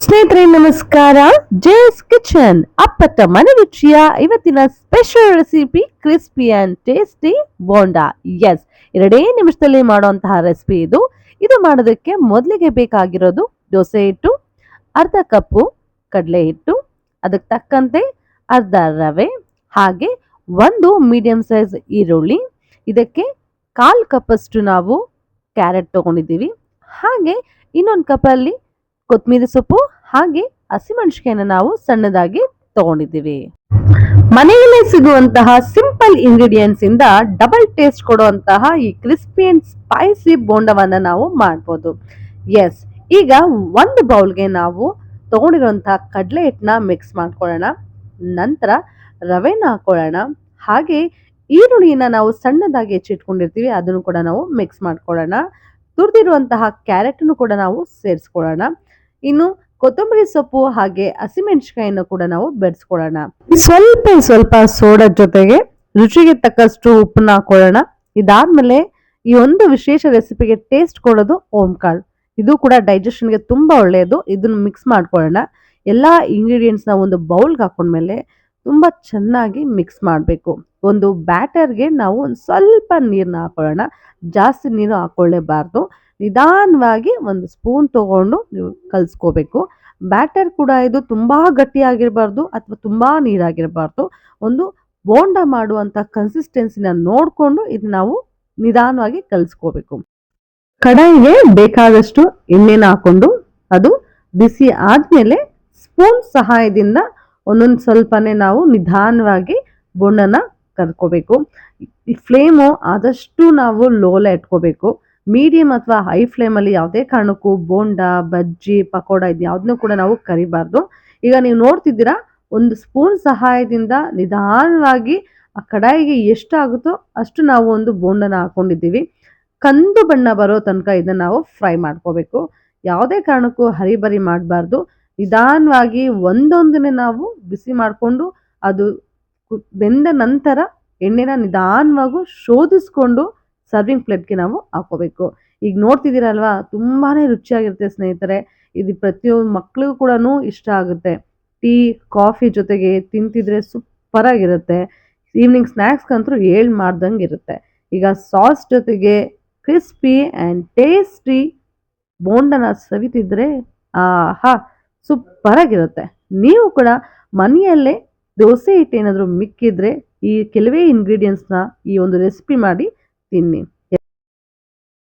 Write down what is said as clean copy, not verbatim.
ಸ್ನೇಹಿತರೆ ನಮಸ್ಕಾರ. ಜೇಸ್ ಕಿಚನ್ ಅಪ್ಪತ್ತ ಮನೆ ರುಚಿಯ ಇವತ್ತಿನ special recipe crispy and tasty bonda. Yes, 2 ನಿಮಿಷದಲ್ಲಿ ಮಾಡುವಂತಹ ರೆಸಿಪಿ ಇದು. ಇದು ಮಾಡೋದಕ್ಕೆ ಮೊದಲಿಗೆ ಬೇಕಾಗಿರೋದು ದೋಸೆ ಹಿಟ್ಟು, ಅರ್ಧ ಕಪ್ಪು ಕಡಲೆ ಹಿಟ್ಟು, ಅದಕ್ಕೆ ತಕ್ಕಂತೆ ಅರ್ಧ ರವೆ, ಹಾಗೆ 1 ಮೀಡಿಯಂ ಸೈಜ್ ಈರುಳ್ಳಿ, ಇದಕ್ಕೆ 1/4 ಕಪ್ಪಷ್ಟು ನಾವು ಕ್ಯಾರೆಟ್ ತಗೊಂಡಿದ್ದೀವಿ, ಹಾಗೆ ಇನ್ನೊಂದು ಕಪ್ಪಲ್ಲಿ ಕೊತ್ತಂಬರಿ ಸೊಪ್ಪು ಹಾಗೆ ಹಸಿಮೆಣಸಿನಕಾಯಿನ ನಾವು ಸಣ್ಣದಾಗಿ ತಗೊಂಡಿದ್ದೀವಿ. ಮನೆಯಲ್ಲೇ ಸಿಗುವಂತಹ ಸಿಂಪಲ್ ಇಂಗ್ರೀಡಿಯೆಂಟ್ಸ್ ಇಂದ ಡಬಲ್ ಟೇಸ್ಟ್ ಕೊಡುವಂತಹ ಈ ಕ್ರಿಸ್ಪಿ ಅಂಡ್ ಸ್ಪೈಸಿ ಬೋಂಡವನ್ನ ನಾವು ಮಾಡ್ಬೋದು. ಎಸ್, ಈಗ ಒಂದು ಬೌಲ್ಗೆ ನಾವು ತಗೊಂಡಿರುವಂತಹ ಕಡಲೆ ಹಿಟ್ಟನ್ನ ಮಿಕ್ಸ್ ಮಾಡ್ಕೊಳ್ಳೋಣ. ನಂತರ ರವೆನ ಹಾಕೊಳ್ಳೋಣ, ಹಾಗೆ ಈರುಳ್ಳಿನ ನಾವು ಸಣ್ಣದಾಗಿ ಹೆಚ್ಚಿಟ್ಕೊಂಡಿರ್ತೀವಿ ಅದನ್ನು ಕೂಡ ನಾವು ಮಿಕ್ಸ್ ಮಾಡ್ಕೊಳ್ಳೋಣ. ತುರಿದಿರುವಂತಹ ಕ್ಯಾರೆಟ್ನು ಕೂಡ ನಾವು ಸೇರಿಸ್ಕೊಳ್ಳೋಣ. ಇನ್ನು ಕೊತ್ತಂಬರಿ ಸೊಪ್ಪು ಹಾಗೆ ಹಸಿಮೆಣಸಿನಕಾಯಿಯನ್ನು ಕೂಡ ನಾವು ಬೆರೆಸ್ಕೊಳ್ಳೋಣ. ಸ್ವಲ್ಪ ಸೋಡಾ ಜೊತೆಗೆ ರುಚಿಗೆ ತಕ್ಕಷ್ಟು ಉಪ್ಪನ್ನ ಹಾಕೊಳ್ಳೋಣ. ಇದಾದ್ಮೇಲೆ ಈ ಒಂದು ವಿಶೇಷ ರೆಸಿಪಿಗೆ ಟೇಸ್ಟ್ ಕೊಡೋದು ಓಂಕಾಳು. ಇದು ಕೂಡ ಡೈಜೆಷನ್ಗೆ ತುಂಬಾ ಒಳ್ಳೆಯದು. ಇದನ್ನು ಮಿಕ್ಸ್ ಮಾಡ್ಕೊಳ್ಳೋಣ. ಎಲ್ಲಾ ಇಂಗ್ರೀಡಿಯೆಂಟ್ಸ್ನ ಒಂದು ಬೌಲ್ಗೆ ಹಾಕೊಂಡ್ಮೇಲೆ ತುಂಬಾ ಚೆನ್ನಾಗಿ ಮಿಕ್ಸ್ ಮಾಡಬೇಕು. ಒಂದು ಬ್ಯಾಟರ್ಗೆ ನಾವು ಒಂದು ಸ್ವಲ್ಪ ನೀರನ್ನ ಹಾಕೊಳ್ಳೋಣ. ಜಾಸ್ತಿ ನೀರು ಹಾಕೊಳ್ಳೇಬಾರ್ದು. ನಿಧಾನವಾಗಿ ಒಂದು ಸ್ಪೂನ್ ತಗೊಂಡು ನೀವು ಕಲಿಸ್ಕೋಬೇಕು. ಬ್ಯಾಟರ್ ಕೂಡ ಇದು ತುಂಬಾ ಗಟ್ಟಿಯಾಗಿರಬಾರ್ದು ಅಥವಾ ತುಂಬಾ ನೀರಾಗಿರಬಾರ್ದು. ಒಂದು ಬೋಂಡ ಮಾಡುವಂತ ಕನ್ಸಿಸ್ಟೆನ್ಸಿನ ನೋಡ್ಕೊಂಡು ಇದು ನಾವು ನಿಧಾನವಾಗಿ ಕಲಿಸ್ಕೋಬೇಕು. ಕಡಾಯಿಗೆ ಬೇಕಾದಷ್ಟು ಎಣ್ಣೆನ ಹಾಕೊಂಡು ಅದು ಬಿಸಿ ಆದ್ಮೇಲೆ ಸ್ಪೂನ್ ಸಹಾಯದಿಂದ ಒಂದೊಂದು ಸ್ವಲ್ಪನೇ ನಾವು ನಿಧಾನವಾಗಿ ಬೋಂಡನ ಕರ್ಕೋಬೇಕು. ಈ ಫ್ಲೇಮು ಆದಷ್ಟು ನಾವು ಲೋಲೆ ಇಟ್ಕೋಬೇಕು. ಮೀಡಿಯಂ ಅಥವಾ ಹೈ ಫ್ಲೇಮಲ್ಲಿ ಯಾವುದೇ ಕಾರಣಕ್ಕೂ ಬೋಂಡ, ಬಜ್ಜಿ, ಪಕೋಡ ಇದು ಯಾವುದನ್ನು ಕೂಡ ನಾವು ಕರಿಬಾರ್ದು. ಈಗ ನೀವು ನೋಡ್ತಿದ್ದೀರಾ, ಒಂದು ಸ್ಪೂನ್ ಸಹಾಯದಿಂದ ನಿಧಾನವಾಗಿ ಆ ಕಡಾಯಿಗೆ ಎಷ್ಟಾಗುತ್ತೋ ಅಷ್ಟು ನಾವು ಒಂದು ಬೋಂಡನ ಹಾಕೊಂಡಿದ್ದೀವಿ. ಕಂದು ಬಣ್ಣ ಬರೋ ತನಕ ಇದನ್ನ ನಾವು ಫ್ರೈ ಮಾಡ್ಕೋಬೇಕು. ಯಾವುದೇ ಕಾರಣಕ್ಕೂ ಹರಿಬರಿ ಮಾಡಬಾರ್ದು. ನಿಧಾನವಾಗಿ ಒಂದೊಂದನ್ನೇ ನಾವು ಬಿಸಿ ಮಾಡಿಕೊಂಡು ಅದು ಬೆಂದ ನಂತರ ಎಣ್ಣೆನ ನಿಧಾನವಾಗಿ ಶೋಧಿಸ್ಕೊಂಡು ಸರ್ವಿಂಗ್ ಪ್ಲೇಟ್ಗೆ ನಾವು ಹಾಕೋಬೇಕು. ಈಗ ನೋಡ್ತಿದ್ದೀರಲ್ವಾ, ತುಂಬಾನೇ ರುಚಿಯಾಗಿರುತ್ತೆ ಸ್ನೇಹಿತರೆ. ಇದು ಪ್ರತಿಯೊಂದು ಮಕ್ಳಿಗೂ ಕೂಡ ಇಷ್ಟ ಆಗುತ್ತೆ. ಟೀ ಕಾಫಿ ಜೊತೆಗೆ ತಿಂತಿದ್ರೆ ಸೂಪರ್ ಆಗಿರುತ್ತೆ. ಈವ್ನಿಂಗ್ ಸ್ನ್ಯಾಕ್ಸ್ಗಂತೂ ಮಾಡ್ದಂಗೆ ಇರುತ್ತೆ. ಈಗ ಸಾಸ್ ಜೊತೆಗೆ ಕ್ರಿಸ್ಪಿ ಆ್ಯಂಡ್ ಟೇಸ್ಟಿ ಬೋಂಡನ ಸವಿತಿದ್ರೆ ಆಹಾ ಸೂಪರ್ ಆಗಿರುತ್ತೆ. ನೀವು ಕೂಡ ಮನೆಯಲ್ಲೇ ದೋಸೆ ಹಿಟ್ಟು ಏನಾದರೂ ಮಿಕ್ಕಿದ್ರೆ ಈ ಕೆಲವೇ ಇಂಗ್ರೀಡಿಯೆಂಟ್ಸ್ನ ಈ ಒಂದು ರೆಸಿಪಿ ಮಾಡಿ ತಿನ್ನಿ.